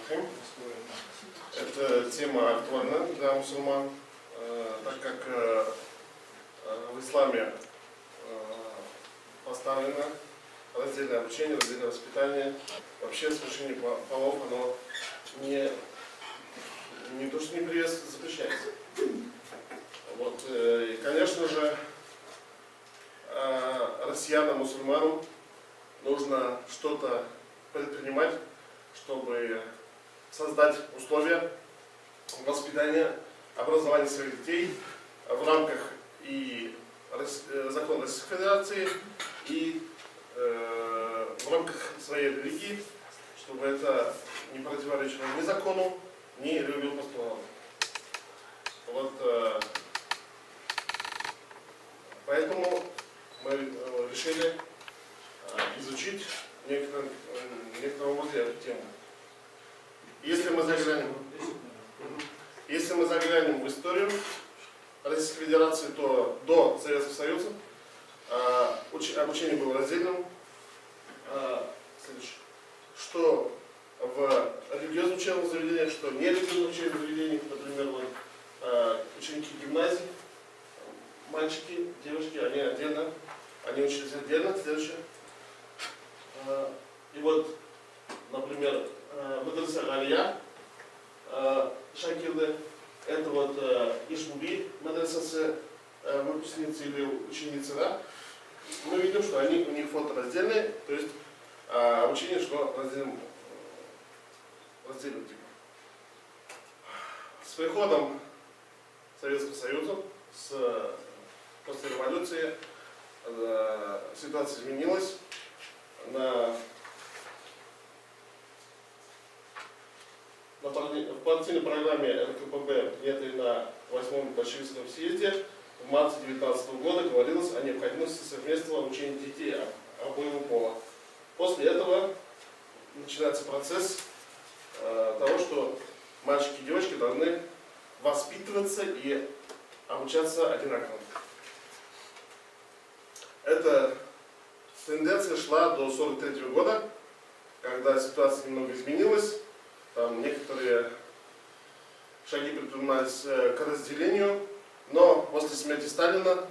Эта тема актуальна для мусульман, так как в исламе поставлено раздельное обучение, раздельное воспитание. Вообще смешение полов, оно не то, что не приветствуется, запрещается. Вот, и, конечно же, россиянам, мусульманам нужно что-то предпринимать, чтобы создать условия воспитания, образования своих детей в рамках и закона Российской Федерации, и в рамках своей религии, чтобы это не противоречило ни закону, ни религиозному постулату. Вот, поэтому мы решили изучить некотором образе эту тему. Если мы заглянем в историю Российской Федерации, то до Советского Союза обучение было раздельным. Что в религиозных учебных заведениях, что в нерелигиозных учебных заведениях, например, ученики гимназии, мальчики, девочки, они учились отдельно. Следующее. И вот, например, Мадраса Галия Шакирды, это вот Ишмуби, мадраса выпускницы или ученицы, да? Мы видим, что у них фото раздельные, то есть обучение шло раздельным типом. С приходом Советского Союза, после революции, ситуация изменилась. В партийной программе РКПБ, принятой на 8-м большевистском съезде, в марте 1919 года говорилось о необходимости совместного обучения детей обоего пола. После этого начинается процесс того, что мальчики и девочки должны воспитываться и обучаться одинаково. Эта тенденция шла до 1943 года, когда ситуация немного изменилась. Там некоторые шаги предпринимались к разделению, но после смерти Сталина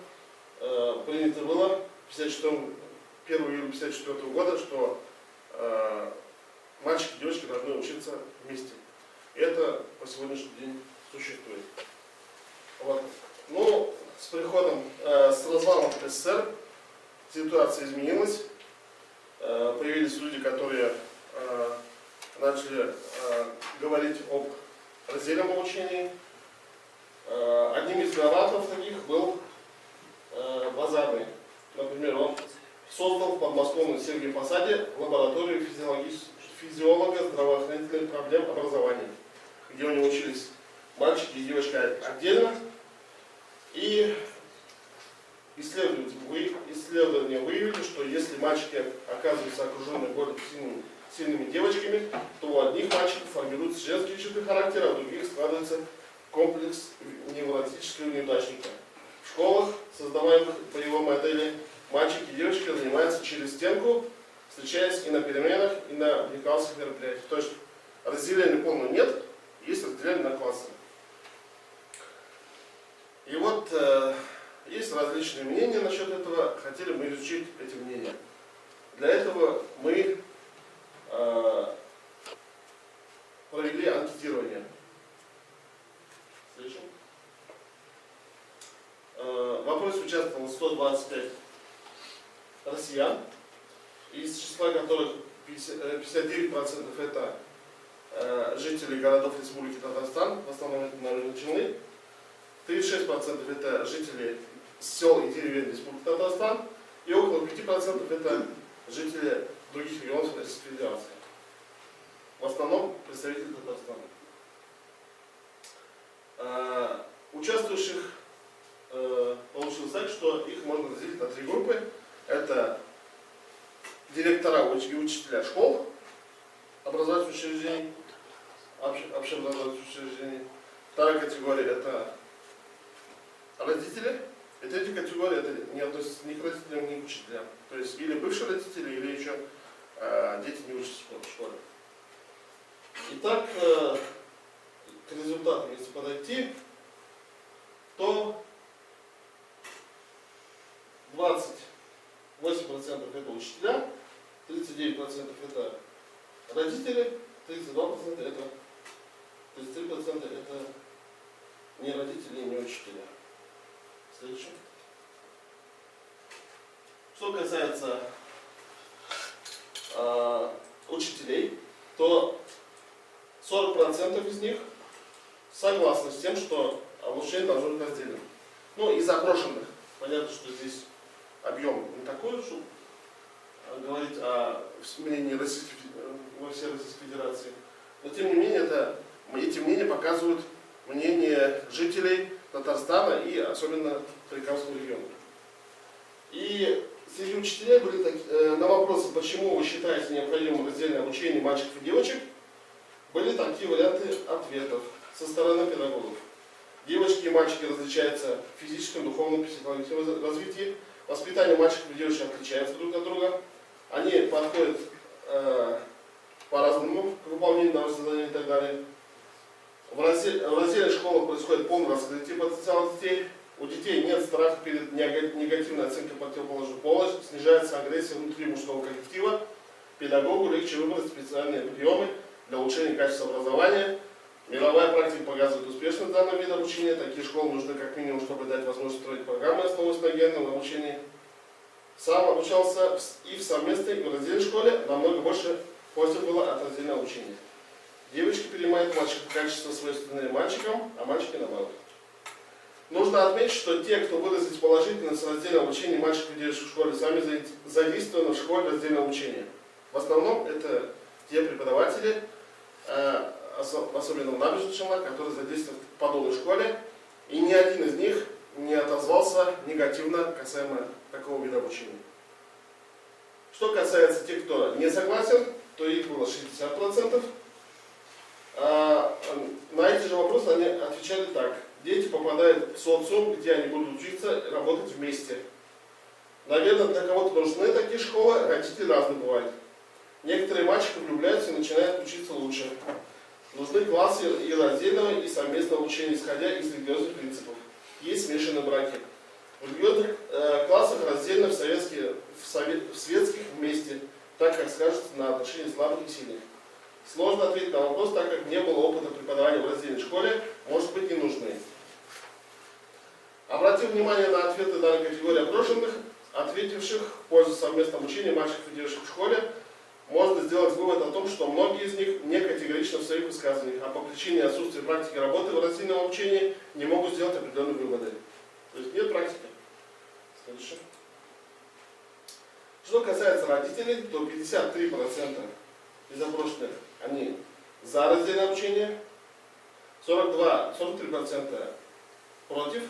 принято было 1 июля 1954 года, что мальчики и девочки должны учиться вместе. И это по сегодняшний день существует. Вот. Ну, с развалом СССР ситуация изменилась. Появились люди, которые начали говорить об раздельном обучении. Одним из новаторов таких был Базарный. Например, он создал в подмосковном Сергиевом Посаде лабораторию физиолога здравоохранительных проблем образования, где у него учились мальчики и девочки отдельно. И исследования выявили, что если мальчики оказываются окружены более сильными девочками, то у одних мальчиков формируются женские черты характера, а у других складывается комплекс невротического неудачника. В школах, создаваемых по его модели, мальчики и девочки занимаются через стенку, встречаясь и на переменах, и на облекалских мероприятиях. То есть разделения полного нет, есть разделение на классы. И вот есть различные мнения насчет этого. Хотели мы изучить эти мнения. Для этого мы провели анкетирование. В вопросе участвовало 125 россиян, из числа которых 59% это жители городов Республики Татарстан, в основном это народные чины, 36% это жители сел и деревень Республики Татарстан, и около 5% это жители других регионов Российской Федерации. В основном представители Татарстана. Участвующих получилось так, что их можно разделить на 3 группы. Это директора и учителя школ, образовательных учреждений, общеобразовательных учреждений. Вторая категория это родители. И третья категория это не относится ни к родителям, ни к учителям. То есть или бывшие родители, или еще дети не учатся в школе. Итак, к результатам, если подойти, то 28% это учителя, 39% это родители, 32% это 33% это не родители и не учителя. Следующее. Что касается учителей, то 40% из них согласны с тем, что обучение должно быть разделено. Ну, из опрошенных. Понятно, что здесь объем не такой, чтобы говорить о мнении во всей Российской Федерации. Но тем не менее, эти мнения показывают мнение жителей Татарстана и особенно Прикамского региона. И среди учителей были на вопросы, почему вы считаете необходимым раздельное обучение мальчиков и девочек, были такие варианты ответов со стороны педагогов. Девочки и мальчики различаются в физическом, духовном, психологическом развитии. Воспитание мальчиков и девочек отличается друг от друга. Они подходят по-разному к выполнению наших заданий и так далее. В раздельных школах происходит полное раскрытие потенциала детей. У детей нет страха перед негативной оценкой противоположного пола, снижается агрессия внутри мужского коллектива. Педагогу легче выбрать специальные приемы для улучшения качества образования. Мировая практика показывает успешность данного вида обучения. Такие школы нужны как минимум, чтобы дать возможность строить программы, основываясь на гендерном обучении. Сам обучался и в совместной, и в раздельной школе. Намного больше пользы было от раздельного обучения. Девочки перенимают мальчиков качества, свойственные мальчикам, а мальчики наоборот. Нужно отметить, что те, кто выразить положительность раздельного обучения мальчиков и девочек в школе, сами задействованы в школе раздельного обучения. В основном это те преподаватели, особенно в набережных Челнах, которые задействованы в подобной школе, и ни один из них не отозвался негативно касаемо такого вида обучения. Что касается тех, кто не согласен, то их было 60%. На эти же вопросы они отвечали так. Дети попадают в социум, где они будут учиться и работать вместе. Наверное, для кого-то нужны такие школы, родители разные бывают. Некоторые мальчики влюбляются и начинают учиться лучше. Нужны классы и раздельного, и совместного обучения, исходя из религиозных принципов. Есть смешанные браки. В религиозных классах раздельно, в светских вместе, так как скажется на отношении слабых и сильных. Сложно ответить на вопрос, так как не было опыта преподавания в раздельной школе, может быть, не нужны. Обратив внимание на ответы данной категории опрошенных, ответивших в пользу совместного обучения мальчиков и девушек в школе, можно сделать вывод о том, что многие из них не категоричны в своих высказываниях, а по причине отсутствия практики работы в раздельном обучении не могут сделать определенные выводы. То есть нет практики. Следующее. Что касается родителей, то 53% из опрошенных они за раздельное обучение, 43% против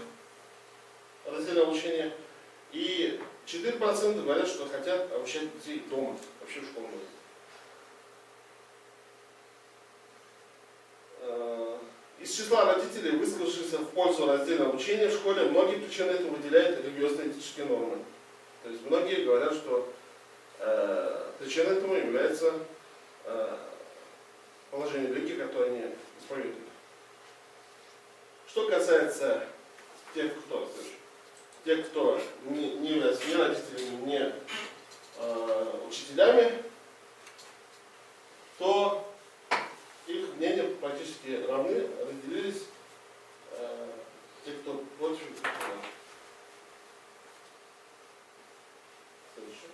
раздельного обучения и 4% говорят, что хотят обучать детей дома, вообще в школе. Из числа родителей, высказавшихся в пользу раздельного обучения в школе, многие причины этому выделяют религиозно-этические нормы. То есть многие говорят, что причиной этому является положение религии, которое они исповедуют. Что касается тех, кто не является ни родителями, ни учителями, то их мнения практически равны, разделились те, кто против и кто за. Следующее.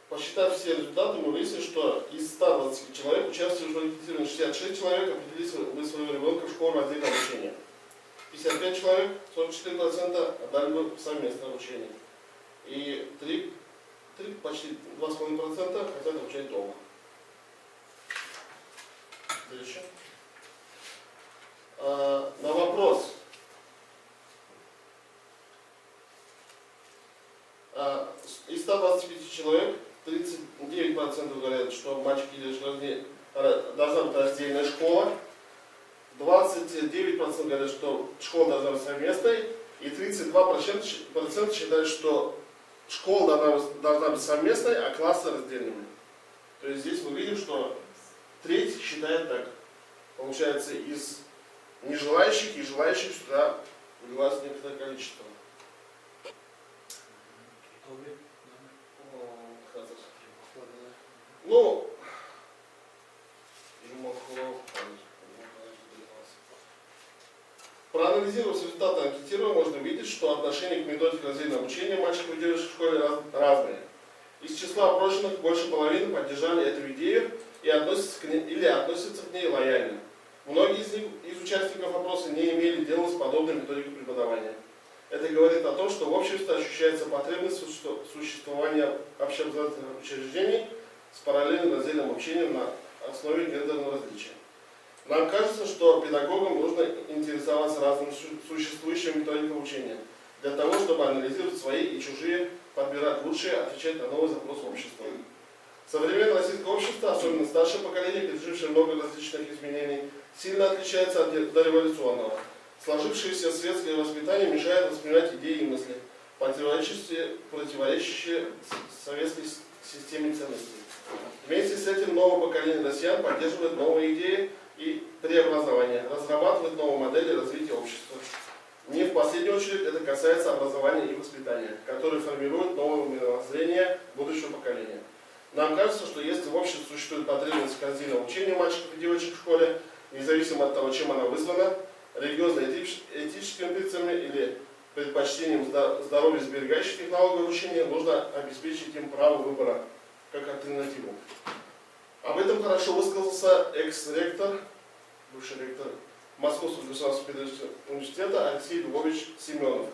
Посчитав все результаты, мы выяснили, что из 120 человек, участвующих в анкетировании, 66 человек определили бы своего ребенка в школу раздельного обучения. 55 человек, 44% отдали бы совместное обучение. И почти 2,5% хотят обучать дома. Следующее. На вопрос. Из 125 человек 39% говорят, что мальчики и девочки должна быть раздельная школа. 29% говорят, что школа должна быть совместной, и 32% считают, что школа должна быть совместной, а классы раздельными. То есть здесь мы видим, что треть считает так. Получается, из нежелающих и желающих сюда вылилось некоторое количество. Ну, проанализировав результаты анкетирования, можно увидеть, что отношение к методике раздельного обучения мальчиков и девушек в школе разные. Из числа опрошенных больше половины поддержали эту идею и относятся к ней лояльно. Многие из участников опроса не имели дела с подобной методикой преподавания. Это говорит о том, что в обществе ощущается потребность существования общеобразовательных учреждений с параллельным раздельным обучением на основе гендерного различия. Нам кажется, что педагогам нужно интересоваться разными существующими методиками обучения, для того, чтобы анализировать свои и чужие, подбирать лучшие, отвечать на новые запросы общества. Современное российское общество, особенно старшее поколение, пережившее много различных изменений, сильно отличается от дореволюционного. Сложившееся светское воспитание мешает воспринимать идеи и мысли, противоречащие советской системе ценностей. Вместе с этим новое поколение россиян поддерживает новые идеи и преобразования, разрабатывает новые модели развития общества. Не в последнюю очередь это касается образования и воспитания, которые формируют новое мировоззрение будущего поколения. Нам кажется, что если в обществе существует потребность в раздельном обучении мальчиков и девочек в школе, независимо от того, чем она вызвана, религиозно-этическими принципами или предпочтением здоровья сберегающих технологий обучения, нужно обеспечить им право выбора как альтернативу. Об этом хорошо высказался экс-ректор, бывший ректор Московского государственного педагогического университета Алексей Львович Семенов.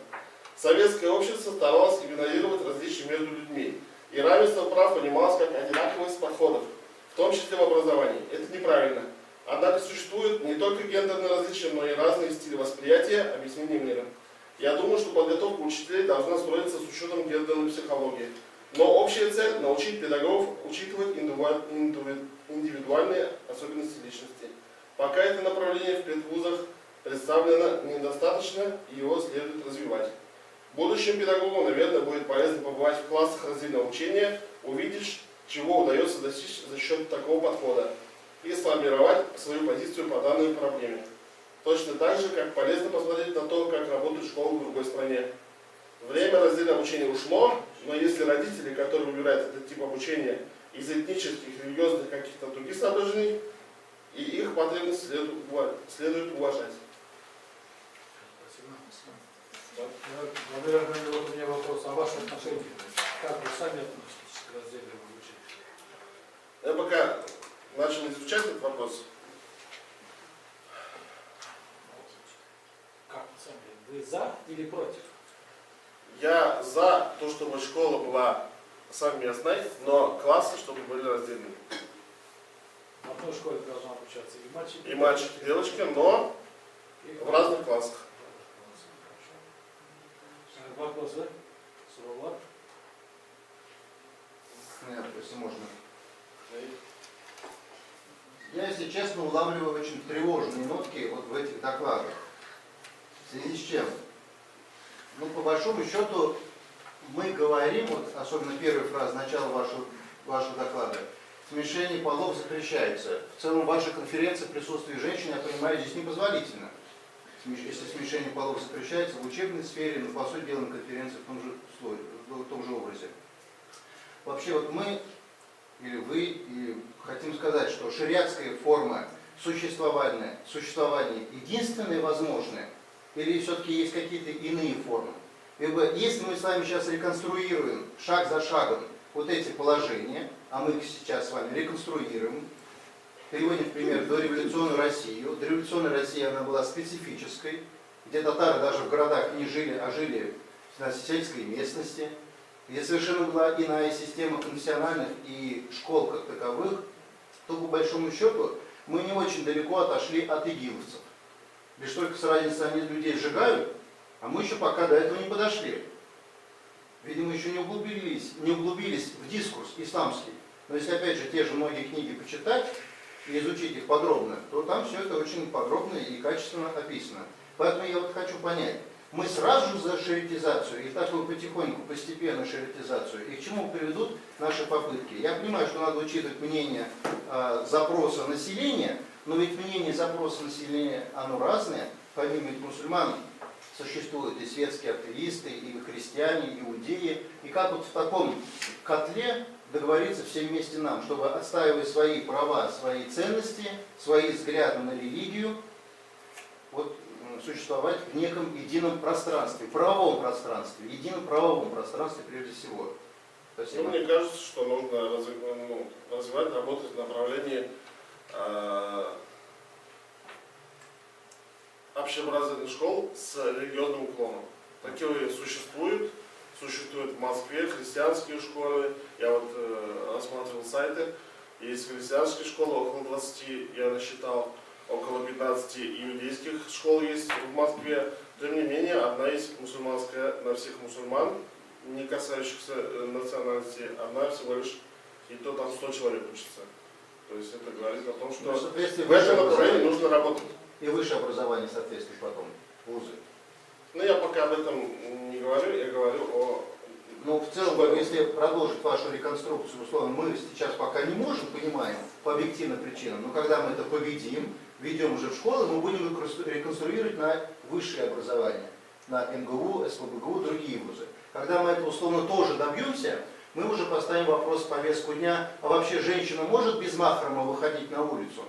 Советское общество старалось игнорировать различия между людьми, и равенство прав понималось как одинаковость подходов, в том числе в образовании. Это неправильно. Однако существуют не только гендерные различия, но и разные стили восприятия, объяснения мира. Я думаю, что подготовка учителей должна строиться с учетом гендерной психологии. Но общая цель – научить педагогов учитывать индивидуальные особенности личности. Пока это направление в педвузах представлено недостаточно, и его следует развивать. Будущим педагогам, наверное, будет полезно побывать в классах раздельного обучения, увидеть, чего удается достичь за счет такого подхода, и сформировать свою позицию по данной проблеме. Точно так же, как полезно посмотреть на то, как работает школа в другой стране. Время раздельного обучения ушло, но если родители, которые выбирают этот тип обучения из этнических, религиозных, каких-то других соображений, и их потребности следует уважать. Наверное, вот у меня вопрос о вашем отношении. Как вы сами относитесь к раздельному обучению? Я пока начал изучать этот вопрос. Как вы сами? Вы за или против? Я за то, чтобы школа была совместной, но классы, чтобы были раздельными. В одной школе должны обучаться и мальчики, и девочки, но в разных классах. Вопросы? Слова? Нет, если можно. Я, если честно, улавливаю очень тревожные нотки вот в этих докладах. В связи с чем? Ну, по большому счету, мы говорим, вот, особенно первая фраза начала вашего доклада, смешение полов запрещается. В целом, в вашей конференции присутствие женщин, я понимаю, здесь непозволительно. Если смешение полов запрещается в учебной сфере, но, по сути дела, на конференции в том же образе. Вообще, вот мы, или вы, и хотим сказать, что шариатская форма существования единственная возможная, или все-таки есть какие-то иные формы? Ибо если мы с вами сейчас реконструируем шаг за шагом вот эти положения, а мы их сейчас с вами реконструируем, переводим в пример дореволюционную Россию. Дореволюционная Россия, она была специфической, где татары даже в городах не жили, а жили на сельской местности, где совершенно была иная система конфессиональных и школ как таковых, то по большому счету мы не очень далеко отошли от игиловцев. Лишь только с разницей они людей сжигают, а мы еще пока до этого не подошли. Видимо, еще не углубились в дискурс исламский. Но если опять же те же многие книги почитать, и изучить их подробно, то там все это очень подробно и качественно описано. Поэтому я вот хочу понять, мы сразу же за шеретизацию и такую потихоньку, постепенно шеретизацию, и к чему приведут наши попытки? Я понимаю, что надо учитывать мнение запроса населения, но ведь мнение запроса населения, оно разное, помимо мусульман существуют и светские активисты, и христиане, и иудеи, и как вот в таком котле договориться всем вместе нам, чтобы отстаивать свои права, свои ценности, свои взгляды на религию, вот, существовать в неком едином пространстве, правовом пространстве, едином правовом пространстве прежде всего. Спасибо. Ну, мне кажется, что нужно развивать, работать в направлении общеобразовательных школ с религиозным уклоном. Такие существуют. Существуют в Москве христианские школы. Я вот рассматривал сайты. Есть христианские школы, около 20, я насчитал. Около 15 иудейских школ есть в Москве. Тем не менее, одна есть мусульманская на всех мусульман, не касающихся национальности. Одна всего лишь, и то там 100 человек учатся. То есть это говорит о том, что в этом направлении нужно работать. И высшее образование, соответственно, потом, вузы. Но я пока об этом не говорю, я говорю о... Но в целом, если продолжить вашу реконструкцию, условно, мы сейчас пока не можем, понимаем, по объективным причинам, но когда мы это победим, ведем уже в школы, мы будем реконструировать на высшее образование, на МГУ, СПбГУ, другие вузы. Когда мы это условно тоже добьемся, мы уже поставим вопрос в повестку дня, а вообще женщина может без махрома выходить на улицу?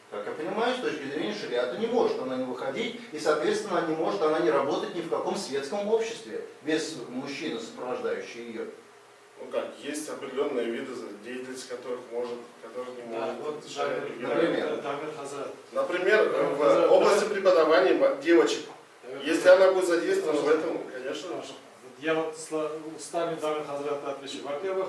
Как я понимаю, с точки зрения шариата не может она не выходить, и, соответственно, не может она не работать ни в каком светском обществе, без мужчины, сопровождающего ее. Ну как, есть определенные виды деятельности, которых может, которых не может. Например, в области преподавания девочек. Если она будет задействована в этом, конечно. Я вот с нами Дамир Хазрат отвечу. Во-первых,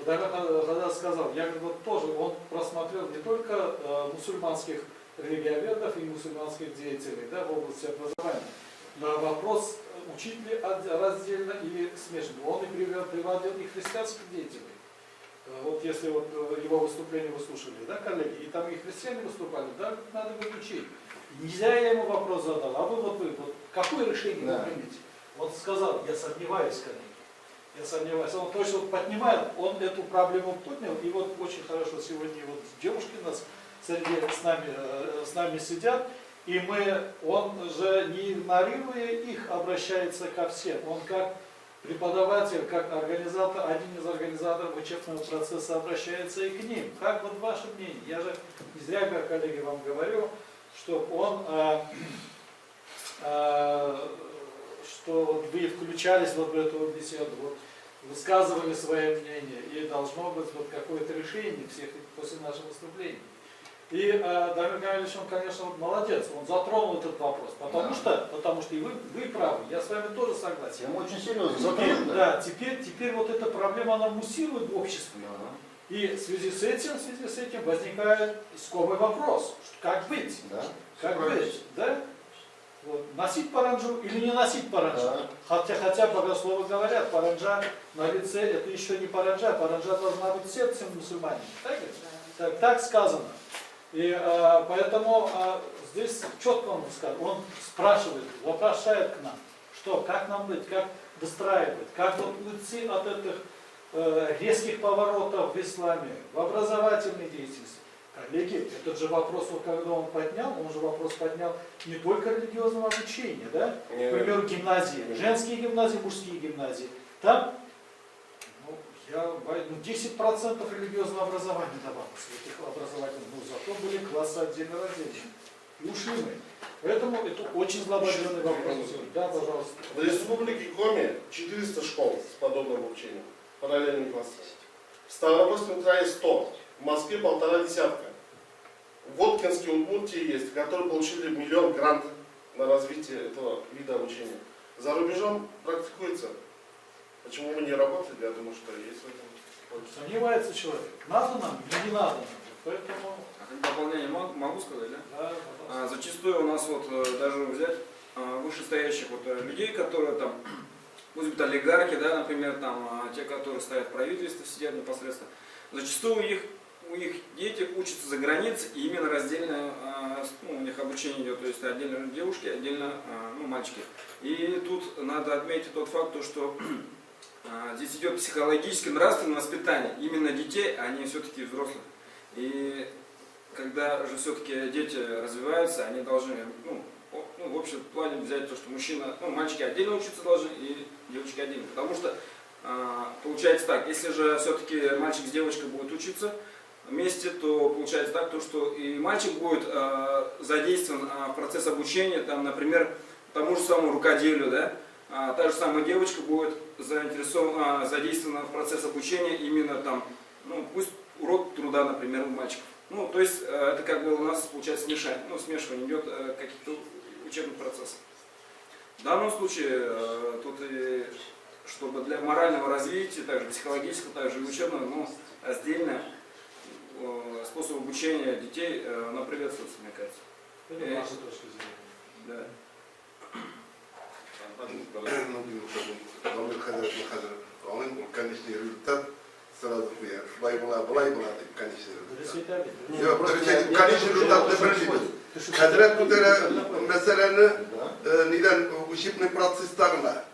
Дамир Хазрат сказал, я вот тоже, он просмотрел не только мусульманских религиоведов и мусульманских деятелей, да, в области образования. На вопрос, учить ли раздельно или смешно, он и приводил и христианских деятелей. Вот если вот его выступление вы слушали, да, коллеги, и там и христиане выступали, да, надо бы учить. Нельзя, я ему вопрос задал, а вы вот какое решение вы примете? Он сказал, я сомневаюсь, коллеги. Я сомневаюсь. Он точно поднимает, он эту проблему поднял, и вот очень хорошо сегодня вот девушки у нас с нами сидят, и он же не игнорируя их, обращается ко всем. Он как преподаватель, как организатор, один из организаторов учебного процесса обращается и к ним. Как вот ваше мнение? Я же не зря, как коллеги, вам говорю, что что вы включались вот в эту беседу, вот, высказывали свое мнение, и должно быть вот какое-то решение всех после нашего выступления. И Дамир Гаврилович, он, конечно, вот молодец, он затронул этот вопрос, потому что и вы правы, я с вами тоже согласен. Я очень серьезно затронул. Да, теперь вот эта проблема, она муссирует в обществе. И в связи с этим возникает искомый вопрос, как быть? Да, как быть? Да? Вот. Носить паранджу или не носить паранджу? Да. Хотя богословы говорят, паранджа на лице это еще не паранджа, паранджа должна быть сердцем мусульманина. Так сказано. И поэтому здесь четко он сказал, он спрашивает, вопрошает к нам, что, как нам быть, как достраивать, как вот уйти от этих резких поворотов в исламе, в образовательной деятельности. Коллеги, этот же вопрос, вот, когда он же вопрос поднял не только религиозного обучения, да? К примеру, гимназии, женские гимназии, мужские гимназии. Там 10% религиозного образования давалось в этих образовательных вузах, зато были классы отдельно разделены. И ушли мы. Поэтому это очень злободневный вопрос. Да, пожалуйста. В Республике Коми 400 школ с подобным обучением, параллельными классами. В Ставропольском крае 100. В Москве 1,5 десятка. В Воткинске, Удмуртии есть, которые получили 1 миллион грант на развитие этого вида обучения. За рубежом практикуется. Почему мы не работали? Я думаю, что есть в этом. Сомневается человек. Надо нам или не надо нам? Поэтому... Дополнение могу сказать, да? Да, зачастую у нас вот даже взять вышестоящих вот людей, которые там, пусть быть олигархи, да, например, там те, которые стоят в правительстве, сидят непосредственно. Зачастую их у них дети учатся за границей, и именно раздельно у них обучение идет, то есть отдельно девушки, отдельно мальчики. И тут надо отметить тот факт, что здесь идет психологическое, нравственное воспитание именно детей, а не все-таки взрослых. И когда же все-таки дети развиваются, они должны, в общем плане взять то, что мужчина, мальчики отдельно учиться должны и девочки отдельно. Потому что получается так, если же все-таки мальчик с девочкой будут учиться вместе, то получается так, то, что и мальчик будет задействован в процесс обучения, там, например, тому же самому рукоделию, да? Та же самая девочка будет задействована в процесс обучения именно там, пусть урок труда, например, у мальчиков. То есть это как бы у нас получается смешивание идет каких-то учебных процессов. В данном случае тут и чтобы для морального развития, также психологического, также и учебного, раздельно способ обучения детей приветствуется, мне кажется. Это наша точка зрения. Да. Конечный результат сразу былай болады, конечный результат. Дұрыс Yok, конечный результат не білмейміз. Қазірет көтере мәселені неден учебный процесстарына.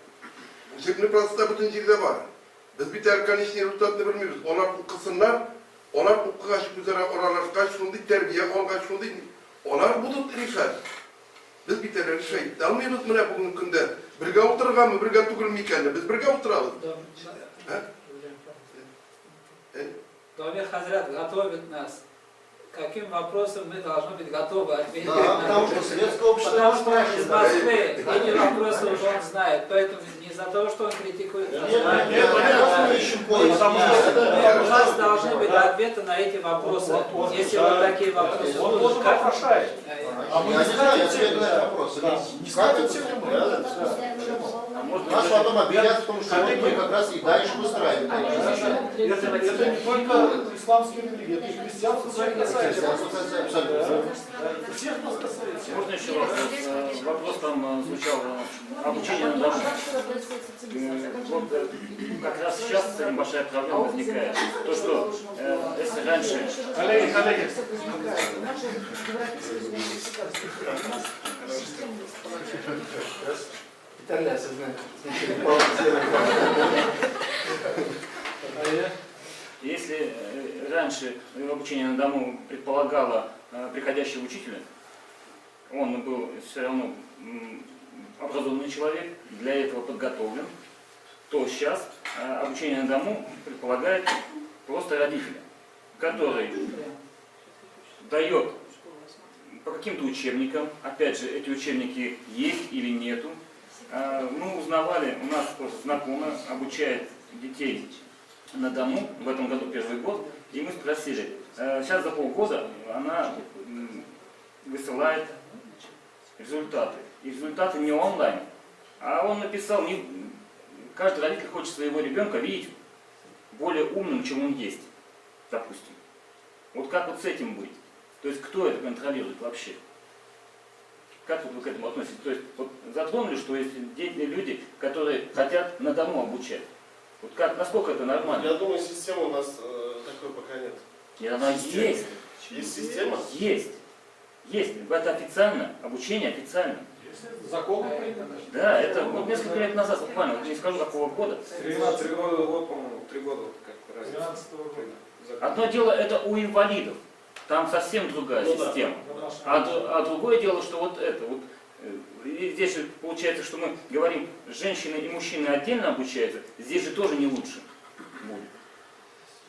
Учебный процесста бүтін жерде бар. Біз бітер конечный результатны білмейміз. Олар оқысынlar, олар оқыға көтере оралашқа шундай тәрбие алға шундай. Олар будут решать. Biz bir tane şey, almıyoruz mu ne bugün günde? Birge oturgan mı, birge tugul mu iken? Biz birge oturalım. Дамир Хазрат готовит нас. Каким вопросом мы должны быть готовы ответить? Да, потому что светское общество Потому что он из спрашивает. Москвы, эти вопросы уже он знает. Поэтому не за то, что он критикует нас. Нет, понятно, мы ищем поиск. У нас должны быть ответы на эти вопросы. Если вот такие вопросы. Он тоже вопрошает. Я не знаю, я отвечаю на этот вопрос. Не ставите Нас потом обвинят в том, что вот мы как раз и дальше выстраиваем. Это не только исламские религии, это и христианство своих касается. Абсолютно. Всех нас касается. Можно еще вопрос? Вопрос там звучал, обучение на дому. Вот как раз сейчас с этим большая проблема возникает. То, что если раньше... Коллеги. Если раньше обучение на дому предполагало приходящего учителя, он был все равно образованный человек, для этого подготовлен, то сейчас обучение на дому предполагает просто родителя, который дает по каким-то учебникам, опять же, эти учебники есть или нету. Мы узнавали, у нас просто знакомая обучает детей на дому, в этом году первый год, и мы спросили, сейчас за полгода она высылает результаты. И результаты не онлайн, а он написал, каждый родитель хочет своего ребенка видеть более умным, чем он есть, допустим. Вот как вот с этим быть? То есть кто это контролирует вообще? Как вот вы к этому относитесь? То есть вот затронули, что есть люди, которые хотят на дому обучать. Вот как, насколько это нормально? Я думаю, системы у нас такой пока нет. Нет, она есть. Есть система? Есть. Есть. Это официально. Обучение официально. Закон принято. Да, это вот несколько лет назад, буквально, вот не скажу какого года. 13 года, по-моему, 3 года как разница. 12 года. Одно дело это у инвалидов. Там совсем другая система. А другое дело, что вот это вот. И здесь же получается, что мы говорим, женщины и мужчины отдельно обучаются, здесь же тоже не лучше будет.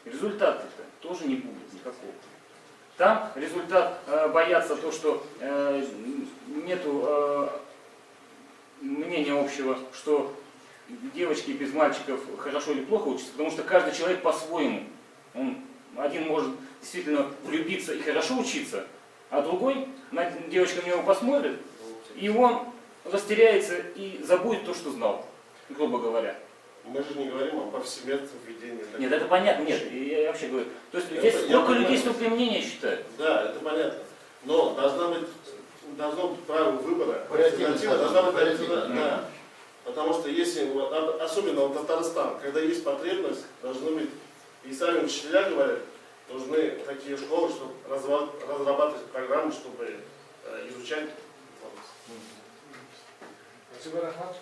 Результата-то тоже не будет никакого. Там результат боятся то, что нету мнения общего, что девочки без мальчиков хорошо или плохо учатся, потому что каждый человек по-своему. Один может действительно влюбиться и хорошо учиться, а другой, девочка на него посмотрит, и он растеряется и забудет то, что знал, грубо говоря. Мы же не говорим о повсеместном введении. Нет, это понятно, нет, я вообще говорю. То есть здесь сколько людей столько мнения считают. Да, это понятно. Но должно быть право выбора. Вариативность Альтернатива должна быть вариативность. да. Потому что если, особенно в Татарстан, когда есть потребность, должно быть, и сами учителя говорят, нужны такие школы, чтобы разрабатывать программы, чтобы изучать информацию. Спасибо, Рахмат.